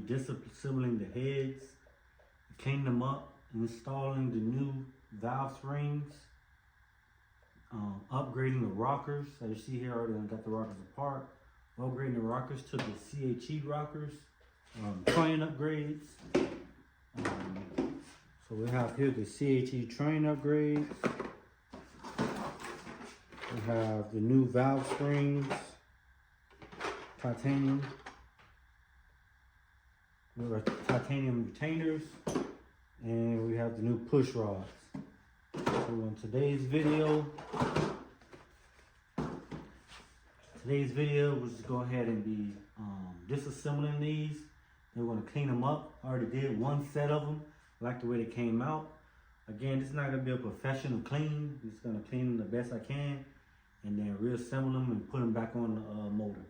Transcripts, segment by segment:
disassembling the heads, cleaning them up, installing the new valve springs, upgrading the rockers. As you see here, I already got the rockers apart. Upgrading the rockers to the CHE rockers, train upgrades. So we have here the CHE train upgrades. We have the new valve springs, titanium. We have titanium retainers, and we have the new push rods. So in today's video, we'll just go ahead and be disassembling these. We're going to clean them up. I already did one set of them. I like the way they came out. Again, this is not going to be a professional clean. I'm just going to clean them the best I can and then reassemble them and put them back on the motor.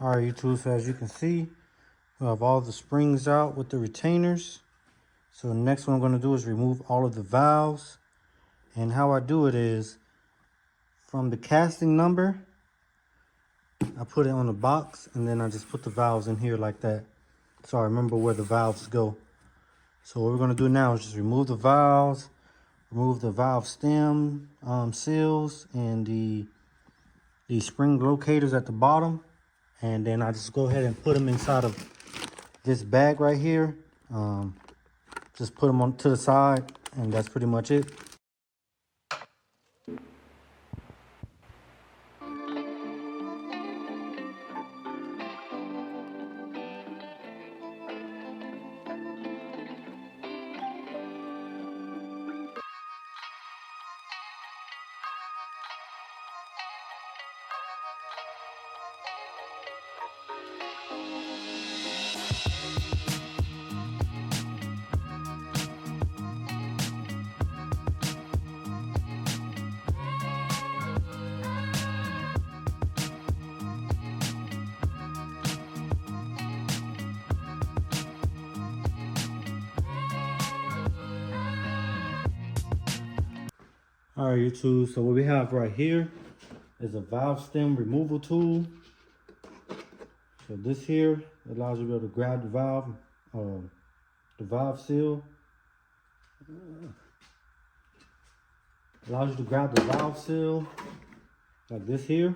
All right, YouTube, so as you can see, we have all the springs out with the retainers. So the next one I'm going to do is remove all of the valves. And how I do it is, from the casting number, I put it on the box, and then I just put the valves in here like that. So I remember where the valves go. So what we're going to do now is just remove the valves, remove the valve stem seals, and the spring locators at the bottom. And then I just go ahead and put them inside of this bag right here. Just put them on to the side, and that's pretty much it. All right, YouTube, so what we have right here is a valve stem removal tool. So this here allows you to be able to grab the valve the valve seal. Allows you to grab the valve seal like this here.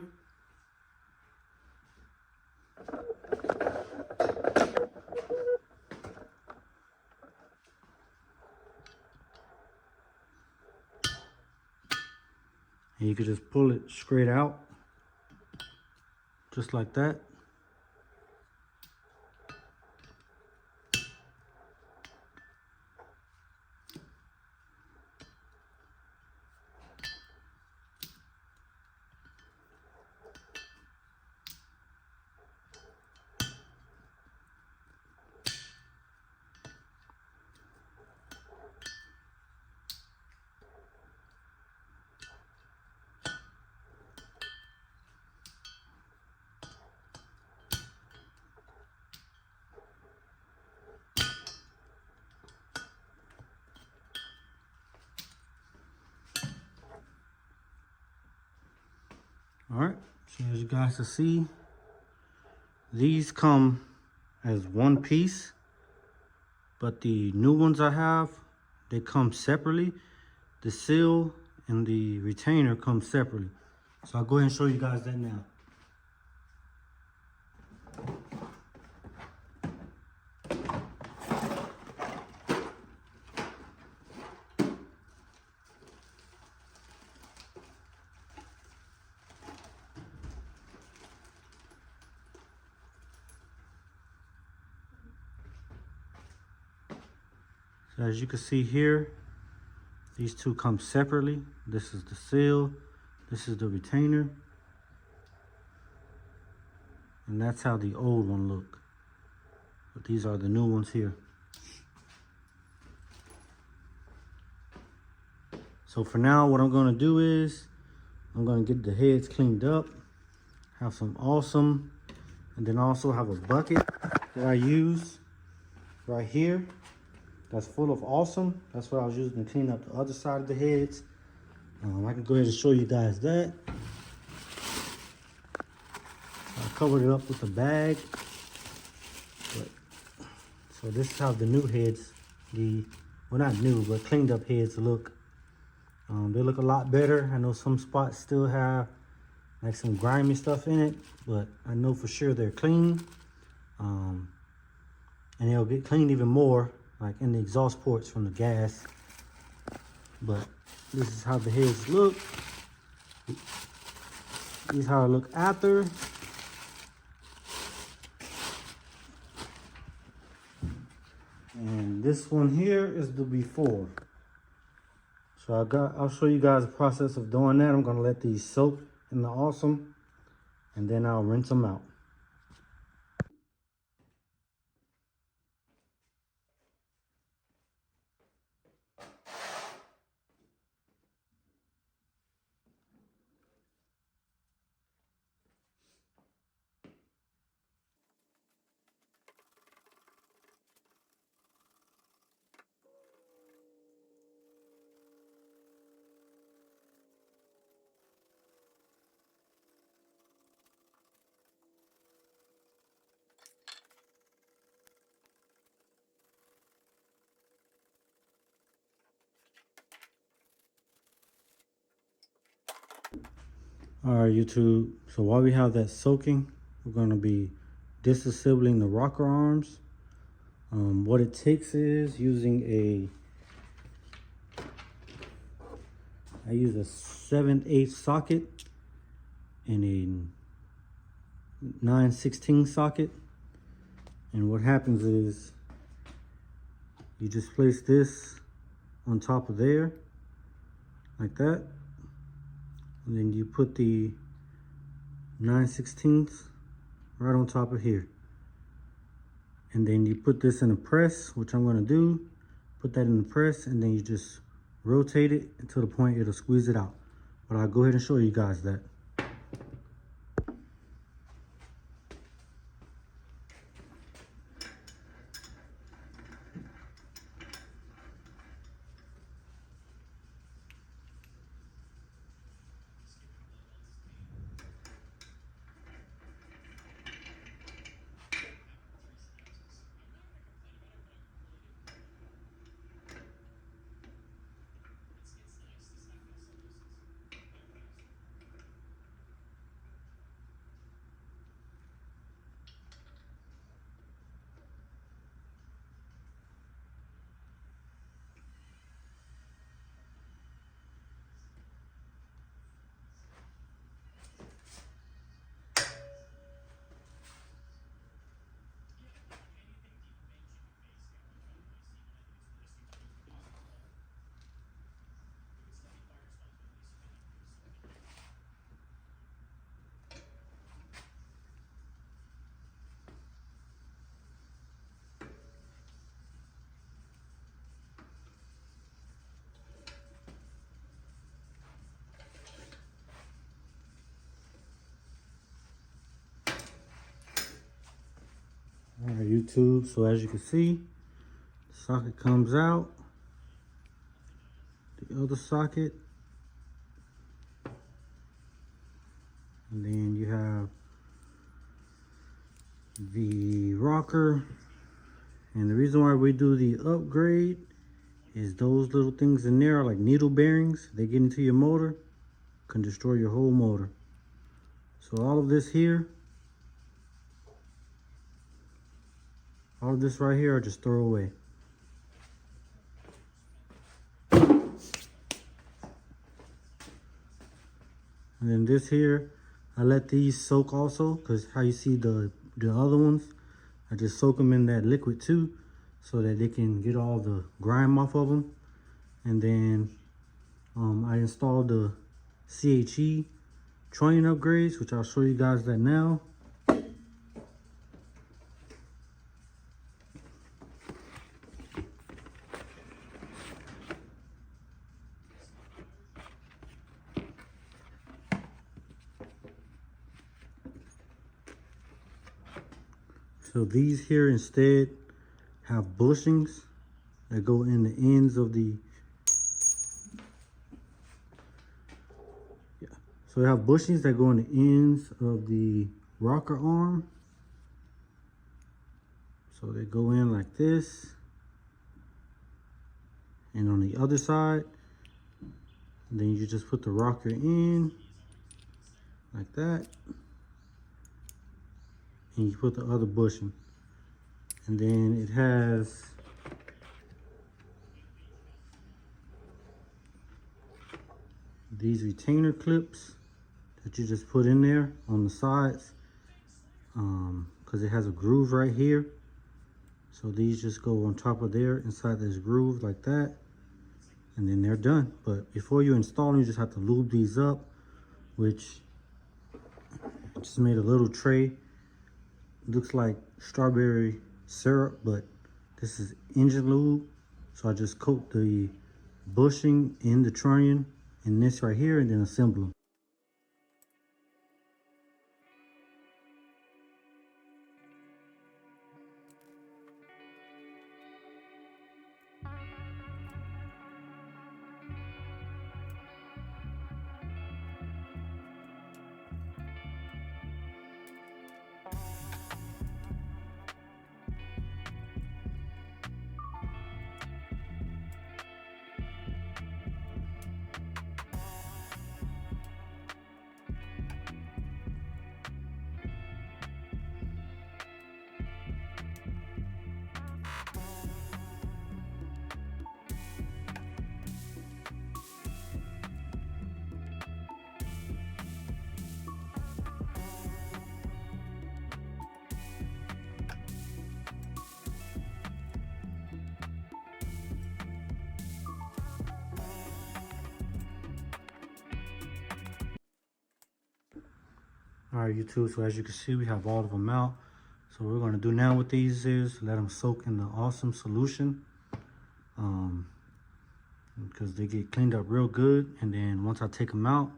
And you can just pull it straight out, just like that. All right, so as you guys can see, these come as one piece, but the new ones I have, they come separately. The seal and the retainer come separately. So I'll go ahead and show you guys that now. So as you can see here, these two come separately. This is the seal, this is the retainer. And that's how the old one look. But these are the new ones here. So for now, what I'm gonna do is, I'm gonna get the heads cleaned up, have some awesome, and then also have a bucket that I use right here that's full of awesome. That's what I was using to clean up the other side of the heads. I can go ahead and show you guys that. I covered it up with a bag. So this is how the new heads, well not new, but cleaned up heads look. They look a lot better. I know some spots still have like some grimy stuff in it, but I know for sure they're clean. And they'll get cleaned even more, like in the exhaust ports from the gas. But this is how the heads look. This is how I look after. And this one here is the before. So I'll show you guys the process of doing that. I'm gonna let these soak in the awesome, and then I'll rinse them out. All right, YouTube. So while we have that soaking, we're gonna be disassembling the rocker arms. What it takes is using I use a 7/8 socket and a 9/16 socket. And what happens is you just place this on top of there, like that. And then you put the 9/16 right on top of here. And then you put this in a press, which I'm gonna do. Put that in the press, and then you just rotate it until the point it'll squeeze it out. But I'll go ahead and show you guys that. YouTube. So as you can see, the socket comes out, the other socket, and then you have the rocker. And the reason why we do the upgrade is those little things in there are like needle bearings. They get into your motor, can destroy your whole motor. So all of this here, all of this right here, I just throw away. And then this here, I let these soak also, because how you see the other ones, I just soak them in that liquid too, so that they can get all the grime off of them. And then I installed the CHE trunnion upgrades, which I'll show you guys that now. So these here instead have bushings that go in the ends of the, so they have bushings that go in the ends of the rocker arm. So they go in like this. And on the other side, then you just put the rocker in like that. And you put the other bushing. And then it has these retainer clips that you just put in there on the sides, because it has a groove right here. So these just go on top of there inside this groove like that, and then they're done. But before you install them, you just have to lube these up, which I just made a little tray. Looks like strawberry syrup, but this is engine lube. So I just coat the bushing in the trunnion in this right here, and then assemble them. All right, YouTube, so as you can see, we have all of them out. So what we're gonna do now with these is let them soak in the awesome solution, because they get cleaned up real good. And then once I take them out,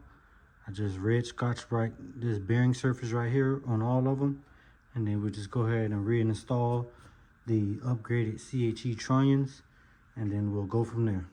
I just red Scotch-Brite this bearing surface right here on all of them. And then we'll just go ahead and reinstall the upgraded CHE trunnions, and then we'll go from there.